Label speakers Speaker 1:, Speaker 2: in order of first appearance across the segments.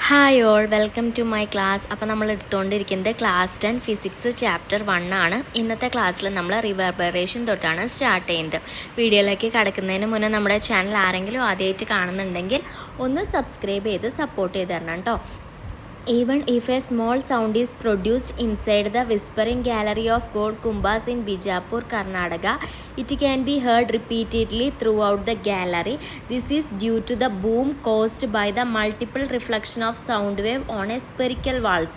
Speaker 1: Hi all, welcome to my class. അപ്പോൾ നമ്മൾ എടുത്തുകൊണ്ടിരിക്കുന്നത് class 10 physics chapter 1 ആണ്. ഇന്നത്തെ ക്ലാസ്സിൽ നമ്മൾ റിവർബറേഷൻ തൊട്ടാണ് സ്റ്റാർട്ട് ചെയ്യുന്നത്. വീഡിയോയിലേക്ക് കടക്കുന്നതിന് മുന്നേ നമ്മുടെ ചാനൽ ആരെങ്കിലും ആദ്യമായിട്ട് കാണുന്നുണ്ടെങ്കിൽ ഒന്ന് സബ്സ്ക്രൈബ് ചെയ്ത് സപ്പോർട്ട് ചെയ്ത് തരണം കേട്ടോ. Even if a small sound is produced inside the whispering gallery of gold kumbhas in Bijapur, Karnataka, it can be heard repeatedly throughout the gallery. This is due to the boom caused by the multiple reflection of sound wave on a spherical walls.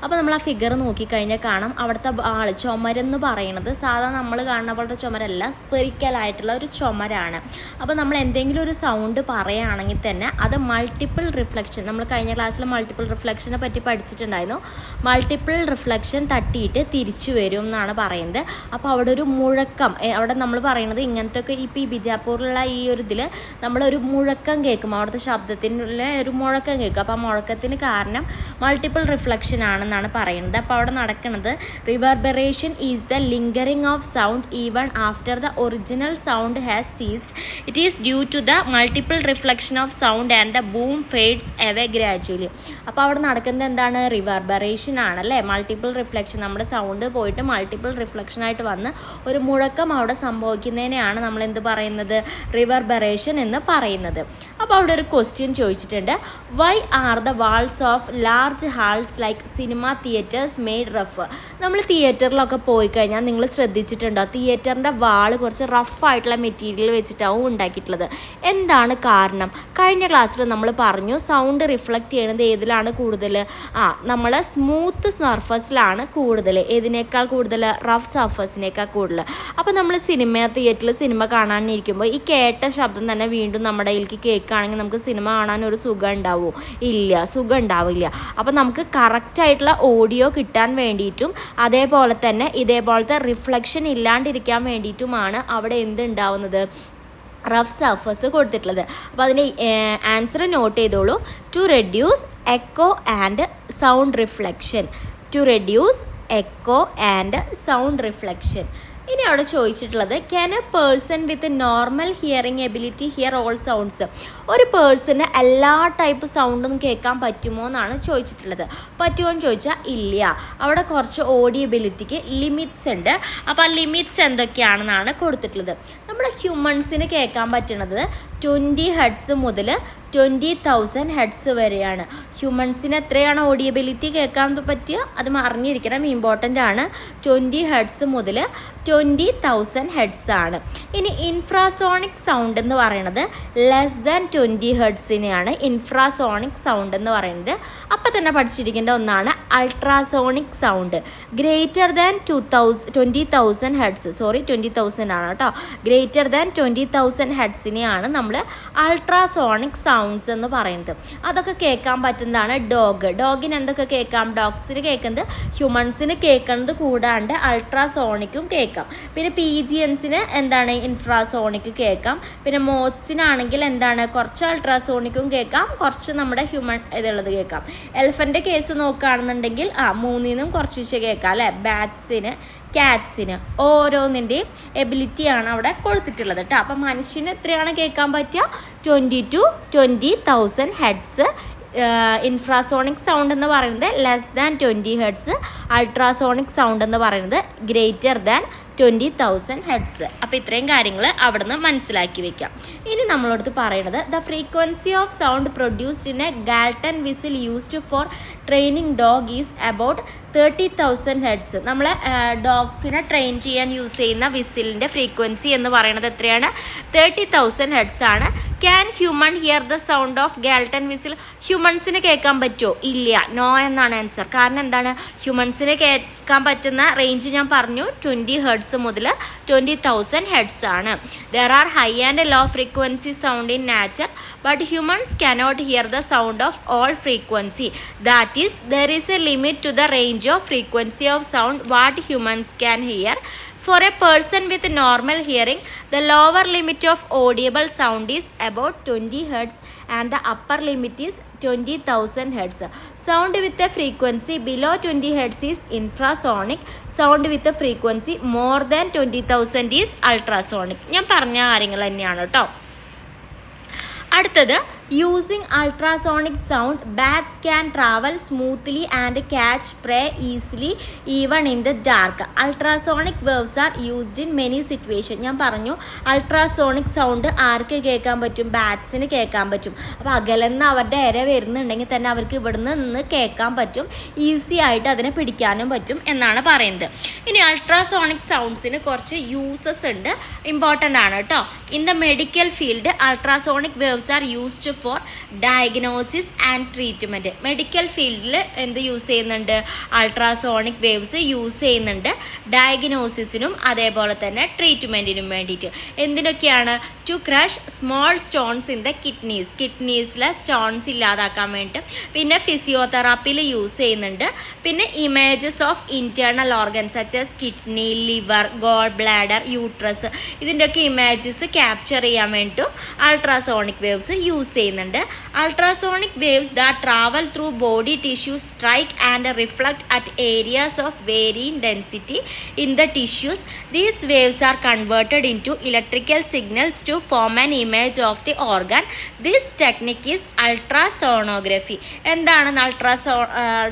Speaker 1: അപ്പോൾ നമ്മൾ ആ figure നോക്കിക്കഴിഞ്ഞാൽ കാണാം, അവിടുത്തെ ചുമരെന്ന് പറയുന്നത് സാധാരണ നമ്മൾ കാണുന്ന പോലത്തെ ചുമരല്ല, സ്പെറിക്കൽ ആയിട്ടുള്ള ഒരു ചുമരാണ്. അപ്പോൾ നമ്മൾ എന്തെങ്കിലും ഒരു സൗണ്ട് പറയുകയാണെങ്കിൽ തന്നെ അത് മൾട്ടിപ്പിൾ റിഫ്ലക്ഷൻ, നമ്മൾ കഴിഞ്ഞ ക്ലാസ്സിൽ മൾട്ടിപ്പിൾ റിഫ്ലക്ഷൻ പറ്റി പഠിച്ചിട്ടുണ്ടായിരുന്നു. മൾട്ടിപ്പിൾ റിഫ്ലക്ഷൻ തട്ടിയിട്ട് തിരിച്ചു വരും എന്നാണ് പറയുന്നത്. അപ്പോൾ അവിടെ ഒരു മുഴക്കം, അവിടെ നമ്മൾ പറയുന്നത് ഇങ്ങനത്തെ ഒക്കെ ഇപ്പോൾ ഈ ബിജാപ്പൂരിലുള്ള ഈ ഒരു ഇതിൽ നമ്മളൊരു മുഴക്കം കേൾക്കും, അവിടുത്തെ ശബ്ദത്തിനുള്ള ഒരു മുഴക്കം കേൾക്കും. അപ്പോൾ ആ മുഴക്കത്തിന് കാരണം മൾട്ടിപ്പിൾ റിഫ്ലക്ഷൻ ആണെന്നാണ് പറയുന്നത്. അപ്പോൾ അവിടെ നടക്കുന്നത് reverberation is the lingering of sound even after the original sound has ceased. It is due to the multiple reflection of sound and the boom fades away gradually. അപ്പോൾ അവിടെ നടക്കുന്നത് എന്താണ്? റിവർബറേഷൻ ആണല്ലേ, മൾട്ടിപ്പിൾ റിഫ്ലക്ഷൻ. നമ്മുടെ sound പോയിട്ട് multiple reflection ആയിട്ട് വന്ന് ഒരു മുഴക്കം അവിടെ സംഭവിക്കുന്നതിനെയാണ് നമ്മൾ എന്ത് പറയുന്നത്? റിവർബറേഷൻ എന്ന് പറയുന്നത്. അപ്പോൾ അവിടെ ഒരു ക്വസ്റ്റ്യൻ ചോദിച്ചിട്ടുണ്ട്, why are the walls of large halls like cinema theatres made rough? നമ്മൾ തിയേറ്ററിലൊക്കെ പോയി കഴിഞ്ഞാൽ നിങ്ങൾ ശ്രദ്ധിച്ചിട്ടുണ്ടോ, തിയേറ്ററിൻ്റെ വാൾ കുറച്ച് റഫായിട്ടുള്ള മെറ്റീരിയൽ വെച്ചിട്ടാവും ഉണ്ടാക്കിയിട്ടുള്ളത്. എന്താണ് കാരണം? കഴിഞ്ഞ ക്ലാസ്സിൽ നമ്മൾ പറഞ്ഞു സൗണ്ട് റിഫ്ലക്റ്റ് ചെയ്യുന്നത് ഏതിലാണ് കൂടുതൽ? നമ്മൾ സ്മൂത്ത് സർഫസിലാണ് കൂടുതൽ. ഏതിനേക്കാൾ കൂടുതൽ? റഫ് സർഫസിനേക്കാൾ കൂടുതൽ. അപ്പോൾ നമ്മൾ തിയേറ്ററിൽ സിനിമ കാണാനിരിക്കുമ്പോൾ ഈ കേട്ട ശബ്ദം തന്നെ വീണ്ടും നമ്മുടെ ഇതിലേക്ക് കേൾക്കുകയാണെങ്കിൽ നമുക്ക് സിനിമ കാണാൻ ഒരു സുഖം ഉണ്ടാവുമോ? ഇല്ല, സുഖം ഉണ്ടാവില്ല. അപ്പോൾ നമുക്ക് കറക്റ്റായിട്ടുള്ള ഓഡിയോ കിട്ടാൻ വേണ്ടിയിട്ടും അതേപോലെ തന്നെ ഇതേപോലത്തെ റിഫ്ലക്ഷൻ ഇല്ലാണ്ടിരിക്കാൻ വേണ്ടിയിട്ടുമാണ് അവിടെ എന്തുണ്ടാവുന്നത്? റഫ് സർഫസ് കൊടുത്തിട്ടുള്ളത്. അപ്പോൾ അതിൻ്റെ ആൻസർ നോട്ട് ചെയ്തോളൂ. To reduce echo and sound reflection. To reduce echo and sound reflection. ഇനി അവിടെ ചോദിച്ചിട്ടുള്ളത്, can a person with normal hearing ability hear all sounds? ഒരു പേഴ്സണ് എല്ലാ ടൈപ്പ് സൗണ്ടും കേൾക്കാൻ പറ്റുമോ എന്നാണ് ചോദിച്ചിട്ടുള്ളത്. പറ്റുമോ എന്ന് ചോദിച്ചാൽ ഇല്ല, അവിടെ കുറച്ച് ഓഡിയബിലിറ്റിക്ക് ലിമിറ്റ്സ് ഉണ്ട്. അപ്പോൾ ആ ലിമിറ്റ്സ് എന്തൊക്കെയാണെന്നാണ് കൊടുത്തിട്ടുള്ളത്. നമ്മുടെ ഹ്യൂമൻസിന് കേൾക്കാൻ പറ്റുന്നത് 20 ഹെഡ്സ് മുതൽ 20,000 ഹെഡ്സ് വരെയാണ്. ഹ്യൂമൻസിന് എത്രയാണ് ഓഡിയബിലിറ്റി കേൾക്കാൻ പറ്റുക? അത് അറിഞ്ഞിരിക്കണം, ഇമ്പോർട്ടൻ്റ് ആണ്. 20 ഹെഡ്സ് മുതൽ 20,000 ഹെഡ്സ് ആണ്. ഇനി ഇൻഫ്രാസോണിക് സൗണ്ട് എന്ന് പറയുന്നത് ലെസ് ദാൻ 20 ഹെഡ്സിനെയാണ് ഇൻഫ്രാസോണിക് സൗണ്ട് എന്ന് പറയുന്നത്. അപ്പം തന്നെ പഠിച്ചിരിക്കേണ്ട ഒന്നാണ് ultrasonic sound. Greater than 20,000 hertz, 20,000 ആണ് കേട്ടോ. ഗ്രേറ്റർ ദാൻ 20,000 ഹെഡ്സിനെയാണ് നമ്മൾ അൾട്രാസോണിക് സൗണ്ട്സ് എന്ന് പറയുന്നത്. അതൊക്കെ കേൾക്കാൻ പറ്റുന്നതാണ് ഡോഗിന് എന്തൊക്കെ കേൾക്കാം? ഡോഗ്സിന് കേൾക്കുന്നത്, ഹ്യൂമൻസിന് കേൾക്കുന്നത് കൂടാണ്ട് അൾട്രാസോണിക്കും കേൾക്കാം. പിന്നെ പീജിയൻസിന് എന്താണ്? ഇൻഫ്രാസോണിക് കേൾക്കാം. പിന്നെ മോത്സിനാണെങ്കിൽ എന്താണ്? കുറച്ച് അൾട്രാസോണിക്കും കേൾക്കാം, കുറച്ച് നമ്മുടെ ഹ്യൂമൻ ഇതുള്ളത് കേൾക്കാം. എലിഫൻ്റെ കേസ് നോക്കുകയാണെന്നുണ്ടെങ്കിൽ 3നും കുറച്ച് കേൾക്കാം അല്ലേ. ബാറ്റ്സിന്, ക്യാറ്റ്സിന് ഓരോന്നിൻ്റെയും എബിലിറ്റിയാണ് അവിടെ കൊടുത്തിട്ടുള്ളത് കേട്ടോ. അപ്പം മനുഷ്യന് എത്രയാണ് കേൾക്കാൻ പറ്റുക? 20 to 20,000 ഹെഡ്സ്. ഇൻഫ്രാസോണിക് സൗണ്ട് എന്ന് പറയുന്നത് less than 20 hertz. Ultrasonic sound എന്ന് പറയുന്നത് ഗ്രേറ്റർ ദാൻ 20,000 ഹെഡ്സ്. അപ്പോൾ ഇത്രയും കാര്യങ്ങൾ അവിടെ നിന്ന് മനസ്സിലാക്കി വെക്കാം. ഇനി നമ്മളടുത്ത് പറയുന്നത്, the frequency of sound produced in a Galton whistle used for training dog is about 30,000 hertz. നമ്മളെ ഡോഗ്സിനെ ട്രെയിൻ ചെയ്യാൻ യൂസ് ചെയ്യുന്ന വിസിലിൻ്റെ ഫ്രീക്വൻസി എന്ന് പറയുന്നത് എത്രയാണ്? 30,000 ഹെഡ്സ് ആണ്. Can human hear the sound of Galton whistle? ഹ്യൂമൻസിന് കേൾക്കാൻ പറ്റുമോ? ഇല്ല, നോ എന്നാണ് ആൻസർ. കാരണം എന്താണ്? ഹ്യൂമൻസിന് കേൾക്കാൻ പറ്റുന്ന റേഞ്ച് ഞാൻ പറഞ്ഞു, 20 ഹെഡ്സ് മുതൽ 20,000 ഹെഡ്സ് ആണ്. There are high and low frequency sound in nature, but humans cannot hear the sound of all frequency. That is, there is a limit to the range of frequency of sound what humans can hear. For a person with normal hearing, the lower limit of audible sound is about 20 Hz and the upper limit is 20,000 Hz. Sound with a frequency below 20 Hz is infrasonic. Sound with a frequency more than 20,000 is ultrasonic. ഞാൻ പറഞ്ഞ കാര്യങ്ങൾ തന്നെയാണ് കേട്ടോ. അടുത്തത് Using ultrasonic sound, bats can travel smoothly and catch prey easily even in the dark. Ultrasonic waves are used in many situations. ഞാൻ പറഞ്ഞു ultrasonic sound ആർക്ക് കേൾക്കാൻ പറ്റും? ബാറ്റ്സിന് കേൾക്കാൻ പറ്റും. അപ്പോൾ അകലെന്ന് അവരുടെ ഇര വരുന്നുണ്ടെങ്കിൽ തന്നെ അവർക്ക് ഇവിടുന്ന് നിന്ന് കേൾക്കാൻ പറ്റും, ഈസി ആയിട്ട് അതിനെ പിടിക്കാനും പറ്റും എന്നാണ് പറയുന്നത്. ഇനി അൾട്രാസോണിക് സൗണ്ട്സിന് കുറച്ച് യൂസസ് ഉണ്ട്, ഇമ്പോർട്ടൻ്റ് ആണ് കേട്ടോ. In the medical field ultrasonic waves are used for diagnosis and treatment. Medical ഫീൽഡിൽ എന്ത് യൂസ് ചെയ്യുന്നുണ്ട്? അൾട്രാസോണിക് വേവ്സ് യൂസ് ചെയ്യുന്നുണ്ട് ഡയഗ്നോസിസിനും അതേപോലെ തന്നെ ട്രീറ്റ്മെൻറ്റിനും വേണ്ടിയിട്ട്. എന്തിനൊക്കെയാണ്? To crush small stones in the കിഡ്നീസിലെ സ്റ്റോൺസ് ഇല്ലാതാക്കാൻ വേണ്ടിയിട്ട്. പിന്നെ ഫിസിയോതെറാപ്പിയിൽ യൂസ് ചെയ്യുന്നുണ്ട്. പിന്നെ images of internal organs such kidney, liver, gall bladder, uterus, ഇതിൻ്റെയൊക്കെ ഇമേജസ് ക്യാപ്ചർ ചെയ്യാൻ വേണ്ടിയിട്ടും അൾട്രാസോണിക് വേവ്സ് യൂസ് ചെയ്യുന്നുണ്ട്. Ultrasonic waves that travel through body tissues strike and reflect at areas of varying density in the tissues. These waves are converted into electrical signals to form an image of the organ. This technique is ultrasonography. എന്താണ്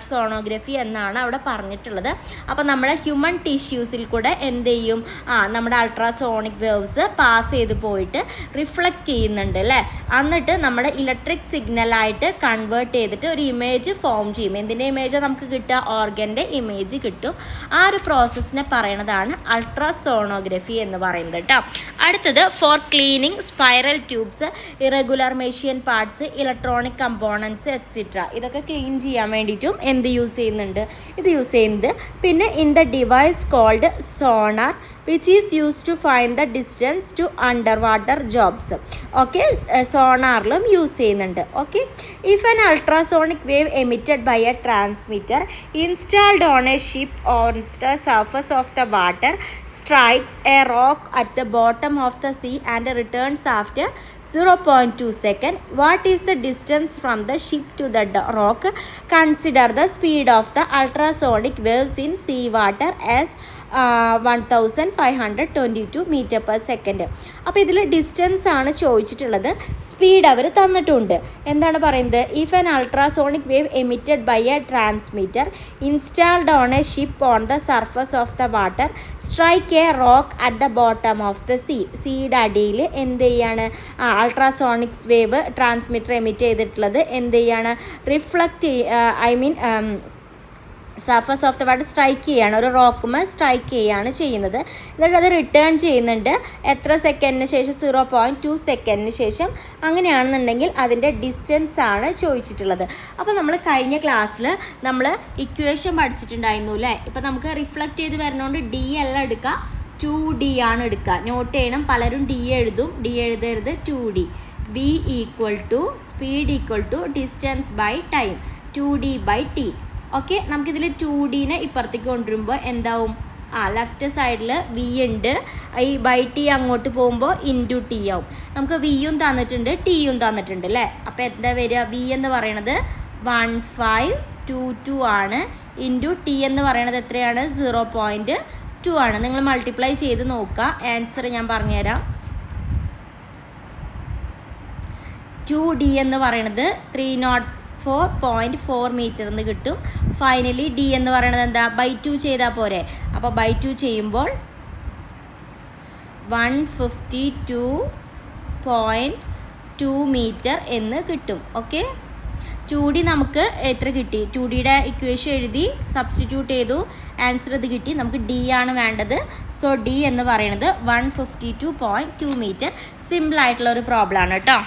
Speaker 1: sonography എന്നാണ് അവിടെ പറഞ്ഞിട്ടുള്ളത്. അപ്പോൾ നമ്മുടെ human ടിഷ്യൂസിൽ കൂടെ എന്ത് ചെയ്യും? നമ്മുടെ അൾട്രാസോണിക് വേവ്സ് പാസ് ചെയ്ത് പോയിട്ട് റിഫ്ലക്റ്റ് ചെയ്യുന്നുണ്ട് അല്ലേ? എന്നിട്ട് നമ്മുടെ ഇലക്ട്രിക് സിഗ്നലായിട്ട് കൺവേർട്ട് ചെയ്തിട്ട് ഒരു ഇമേജ് ഫോം ചെയ്യും. എന്തിൻ്റെ ഇമേജ് നമുക്ക് കിട്ടുക? ഓർഗൻ്റെ ഇമേജ് കിട്ടും. ആ ഒരു പ്രോസസ്സിനെ പറയണതാണ് അൾട്രാസോണോഗ്രഫി എന്ന് പറയുന്നത് കേട്ടോ. അടുത്തത് for cleaning spiral tubes, irregular machine parts, electronic components etcetera. ഇതൊക്കെ ക്ലീൻ ചെയ്യാൻ വേണ്ടിയിട്ടും എന്ത് യൂസ് ചെയ്യുന്നുണ്ട്? ഇത് യൂസ് ചെയ്യുന്നത്. പിന്നെ in the device called sonar which is used to find the distance to underwater jobs. Okay, സോണാറിലും യൂസ് ചെയ്യുന്നുണ്ട്. Okay, if an ultrasonic wave emitted by a transmitter installed on a ship on the surface of the water strikes a rock at the bottom of the sea and returns after 0.2 seconds, what is the distance from the ship to the rock? Consider the speed of the ultrasonic waves in seawater as 1522 metre per second. അപ്പോൾ ഇതിൽ distance ആണ് ചോദിച്ചിട്ടുള്ളത്, speed അവർ തന്നിട്ടുണ്ട്. എന്താണ് പറയുന്നത്? If an ultrasonic wave emitted by a transmitter installed on a ship on the surface of the water strike a rock at the bottom of the sea. സീയുടെ അടിയിൽ എന്ത് ചെയ്യാണ്? അൾട്രാസോണിക്സ് വേവ് ട്രാൻസ്മിറ്റർ എമിറ്റ് ചെയ്തിട്ടുള്ളത് എന്ത് ചെയ്യാണ്? Reflect surface of the water strike ചെയ്യുകയാണ്, ഒരു റോക്കുമേ strike ചെയ്യുകയാണ് ചെയ്യുന്നത്. എന്നിട്ട് അത് റിട്ടേൺ ചെയ്യുന്നുണ്ട്. എത്ര സെക്കൻഡിന് ശേഷം? 0.2 സെക്കൻഡിന് ശേഷം. അങ്ങനെയാണെന്നുണ്ടെങ്കിൽ അതിൻ്റെ ഡിസ്റ്റൻസ് ആണ് ചോദിച്ചിട്ടുള്ളത്. അപ്പോൾ നമ്മൾ കഴിഞ്ഞ ക്ലാസ്സിൽ നമ്മൾ ഇക്വേഷൻ പഠിച്ചിട്ടുണ്ടായിരുന്നു അല്ലേ? ഇപ്പോൾ നമുക്ക് റിഫ്ലക്റ്റ് ചെയ്ത് വരുന്നതുകൊണ്ട് ഡി അല്ല എടുക്കുക, 2D ആണ് എടുക്കുക. നോട്ട് ചെയ്യണം, പലരും ഡി എഴുതും, ഡി എഴുതരുത്, 2D. V equal to speed equal to distance by time, 2D/t. Okay, നമുക്കിതിൽ 2Dനെ ഇപ്പുറത്തേക്ക് കൊണ്ടുവരുമ്പോൾ എന്താവും? ലെഫ്റ്റ് സൈഡിൽ V ഉണ്ട്, ഈ /t അങ്ങോട്ട് പോകുമ്പോൾ ഇൻറ്റു T ആവും. നമുക്ക് Vയും തന്നിട്ടുണ്ട്, Tയും തന്നിട്ടുണ്ട് അല്ലേ? അപ്പോൾ എന്താ വരിക? V എന്ന് പറയണത് 1522 ആണ്, ഇൻറ്റു T എന്ന് പറയണത് എത്രയാണ്? 0.2 ആണ്. നിങ്ങൾ മൾട്ടിപ്ലൈ ചെയ്ത് നോക്കുക, ആൻസർ ഞാൻ പറഞ്ഞുതരാം. 2D എന്ന് പറയണത് 304.4 മീറ്റർ എന്ന് കിട്ടും. ഫൈനലി D എന്ന് പറയണത് എന്താ? /2 ചെയ്താൽ പോരെ? അപ്പോൾ /2 ചെയ്യുമ്പോൾ 152.2 മീറ്റർ എന്ന് കിട്ടും. ഓക്കെ, 2D നമുക്ക് എത്ര കിട്ടി? 2Dയുടെ ഇക്വേഷൻ എഴുതി സബ്സ്റ്റിറ്റ്യൂട്ട് ചെയ്തു, ആൻസർ ഇത് കിട്ടി. നമുക്ക് D ആണ് വേണ്ടത്. സോ D എന്ന് പറയുന്നത് 152.2 മീറ്റർ. സിമ്പിളായിട്ടുള്ള ഒരു പ്രോബ്ലം ആണ് കേട്ടോ.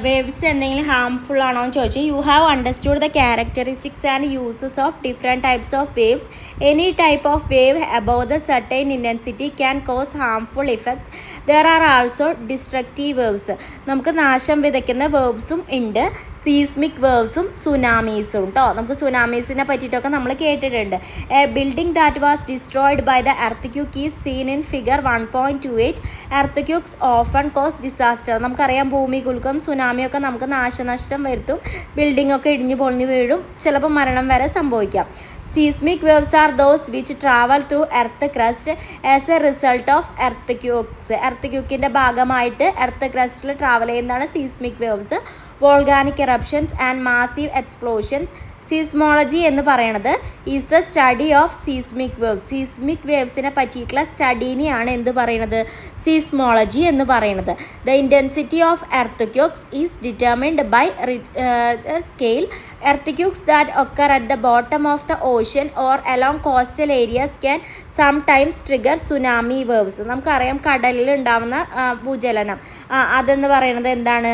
Speaker 1: വേവ്സ് എന്തെങ്കിലും ഹാംഫുൾ ആണോ എന്ന് ചോദിച്ചാൽ you have understood the characteristics and uses of different types of waves. Any type of wave above the certain intensity can cos harmful effects. There are also destructive verbs, നമുക്ക് നാശം വിതയ്ക്കുന്ന വേർബ്സും ഉണ്ട്. Seismic വേർബ്സും സുനാമീസും കേട്ടോ. നമുക്ക് സുനാമീസിനെ പറ്റിയിട്ടൊക്കെ നമ്മൾ കേട്ടിട്ടുണ്ട്. A building that was destroyed by the earth is seen in figure 1.28. Earth often cause disaster. നമുക്കറിയാം ഭൂമികുലുക്കം സുനാമിയൊക്കെ നമുക്ക് നാശനഷ്ടം വരുത്തും. ബിൽഡിംഗ് ഒക്കെ ഇടിഞ്ഞു പൊളിഞ്ഞു വീഴും, ചിലപ്പോൾ മരണം വരെ സംഭവിക്കാം. Seismic waves are those which travel through earth crust as a result of earthquakes. Earth ഭാഗമായിട്ട് എർത്ത് ക്രസ്റ്റിൽ ട്രാവൽ ചെയ്യുന്നതാണ് seismic waves. Volcanic eruptions and massive explosions. Seismology എന്ന് പറയുന്നത് is the study of seismic waves. Seismic വേവ്സിനെ പറ്റിയിട്ടുള്ള സ്റ്റഡീനെയാണ് എന്ത് പറയുന്നത്, സീസ്മോളജി എന്ന് പറയുന്നത്. The intensity of earth is determined by scale. Earthquakes that occur at the bottom of the ocean or along coastal areas can sometimes trigger tsunami waves. നമുക്കറിയാം കടലിൽ ഉണ്ടാവുന്ന ഭൂചലനം, അതെന്ന് പറയുന്നത് എന്താണ്,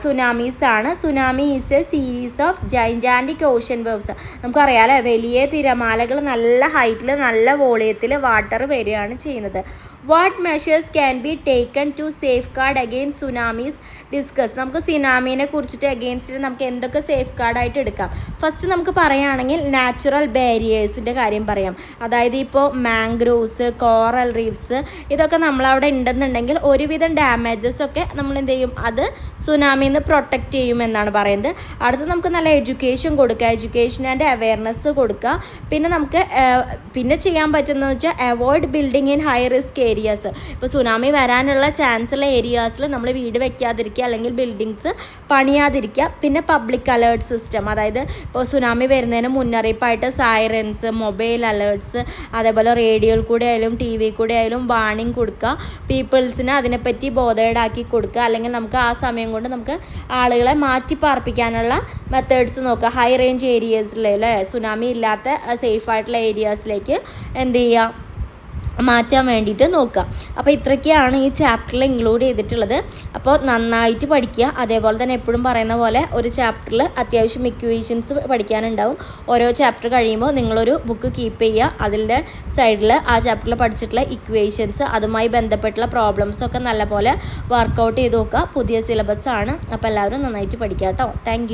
Speaker 1: സുനാമീസ് ആണ്. Tsunami is a series of gigantic ocean waves. നമുക്കറിയാമല്ലേ, വലിയ തിരമാലകൾ നല്ല ഹൈറ്റിൽ നല്ല വോളിയത്തിൽ വാട്ടർ വരികയാണ് ചെയ്യുന്നത്. What measures can be taken to safeguard against tsunamis discuss. നമുക്ക് സുനാമീനെ കുറിച്ചിട്ട് അഗെയിൻസ്റ്റ് നമുക്ക് എന്തൊക്കെ സേഫ് ഗാർഡായിട്ട് എടുക്കാം. ഫസ്റ്റ് നമുക്ക് പറയുകയാണെങ്കിൽ നാച്ചുറൽ ബാരിയേഴ്സിൻ്റെ കാര്യം പറയാം. അതായത് ഇപ്പോൾ മാംഗ്രോവ്സ്, കോറൽ റീഫ്സ് ഇതൊക്കെ നമ്മളവിടെ ഉണ്ടെന്നുണ്ടെങ്കിൽ ഒരുവിധം ഡാമേജസ് ഒക്കെ നമ്മൾ എന്ത് ചെയ്യും, അത് സുനാമിയിൽ നിന്ന് പ്രൊട്ടക്റ്റ് ചെയ്യുമെന്നാണ് പറയുന്നത്. അടുത്ത് നമുക്ക് നല്ല എഡ്യൂക്കേഷൻ കൊടുക്കുക, എഡ്യൂക്കേഷൻ ആൻഡ് അവെയർനെസ് കൊടുക്കുക. പിന്നെ നമുക്ക് പിന്നെ ചെയ്യാൻ പറ്റുന്നതെന്ന് വെച്ചാൽ avoid building in high risk areas. ഇപ്പോൾ സുനാമി വരാനുള്ള ചാൻസ് ഉള്ള ഏരിയാസിൽ നമ്മൾ വീട് വയ്ക്കാതിരിക്കുക, അല്ലെങ്കിൽ ബിൽഡിങ്സ് പണിയാതിരിക്കുക. പിന്നെ പബ്ലിക് അലേർട്ട് സിസ്റ്റം, അതായത് ഇപ്പോൾ സുനാമി വരുന്നതിന് മുന്നറിയിപ്പായിട്ട് സൈറൻസ്, മൊബൈൽ അലേർട്ട്സ്, അതേപോലെ റേഡിയോയിൽ കൂടെ ആയാലും ടി വി കൂടെ ആയാലും വാർണിംഗ് കൊടുക്കുക. പീപ്പിൾസിന് അതിനെപ്പറ്റി ബോധേഡാക്കി കൊടുക്കുക. അല്ലെങ്കിൽ നമുക്ക് ആ സമയം കൊണ്ട് നമുക്ക് ആളുകളെ മാറ്റി പാർപ്പിക്കാനുള്ള മെത്തേഡ്സ് നോക്കുക. ഹൈ റേഞ്ച് ഏരിയാസിൽ അല്ലേ, സുനാമി ഇല്ലാത്ത സേഫായിട്ടുള്ള ഏരിയാസിലേക്ക് എന്ത് ചെയ്യുക, മാറ്റാൻ വേണ്ടിയിട്ട് നോക്കുക. അപ്പോൾ ഇത്രയൊക്കെയാണ് ഈ ചാപ്റ്ററിൽ ഇൻക്ലൂഡ് ചെയ്തിട്ടുള്ളത്. അപ്പോൾ നന്നായിട്ട് പഠിക്കുക. അതേപോലെ തന്നെ എപ്പോഴും പറയുന്ന പോലെ ഒരു ചാപ്റ്ററിൽ അത്യാവശ്യം ഇക്വേഷൻസ് പഠിക്കാനുണ്ടാവും. ഓരോ ചാപ്റ്റർ കഴിയുമ്പോൾ നിങ്ങളൊരു ബുക്ക് കീപ്പ് ചെയ്യുക. അതിൻ്റെ സൈഡിൽ ആ ചാപ്റ്ററിൽ പഠിച്ചിട്ടുള്ള ഇക്വേഷൻസ്, അതുമായി ബന്ധപ്പെട്ടുള്ള പ്രോബ്ലംസൊക്കെ നല്ലപോലെ വർക്കൗട്ട് ചെയ്ത് നോക്കുക. പുതിയ സിലബസ് ആണ്. അപ്പോൾ എല്ലാവരും നന്നായിട്ട് പഠിക്കുക കേട്ടോ. താങ്ക്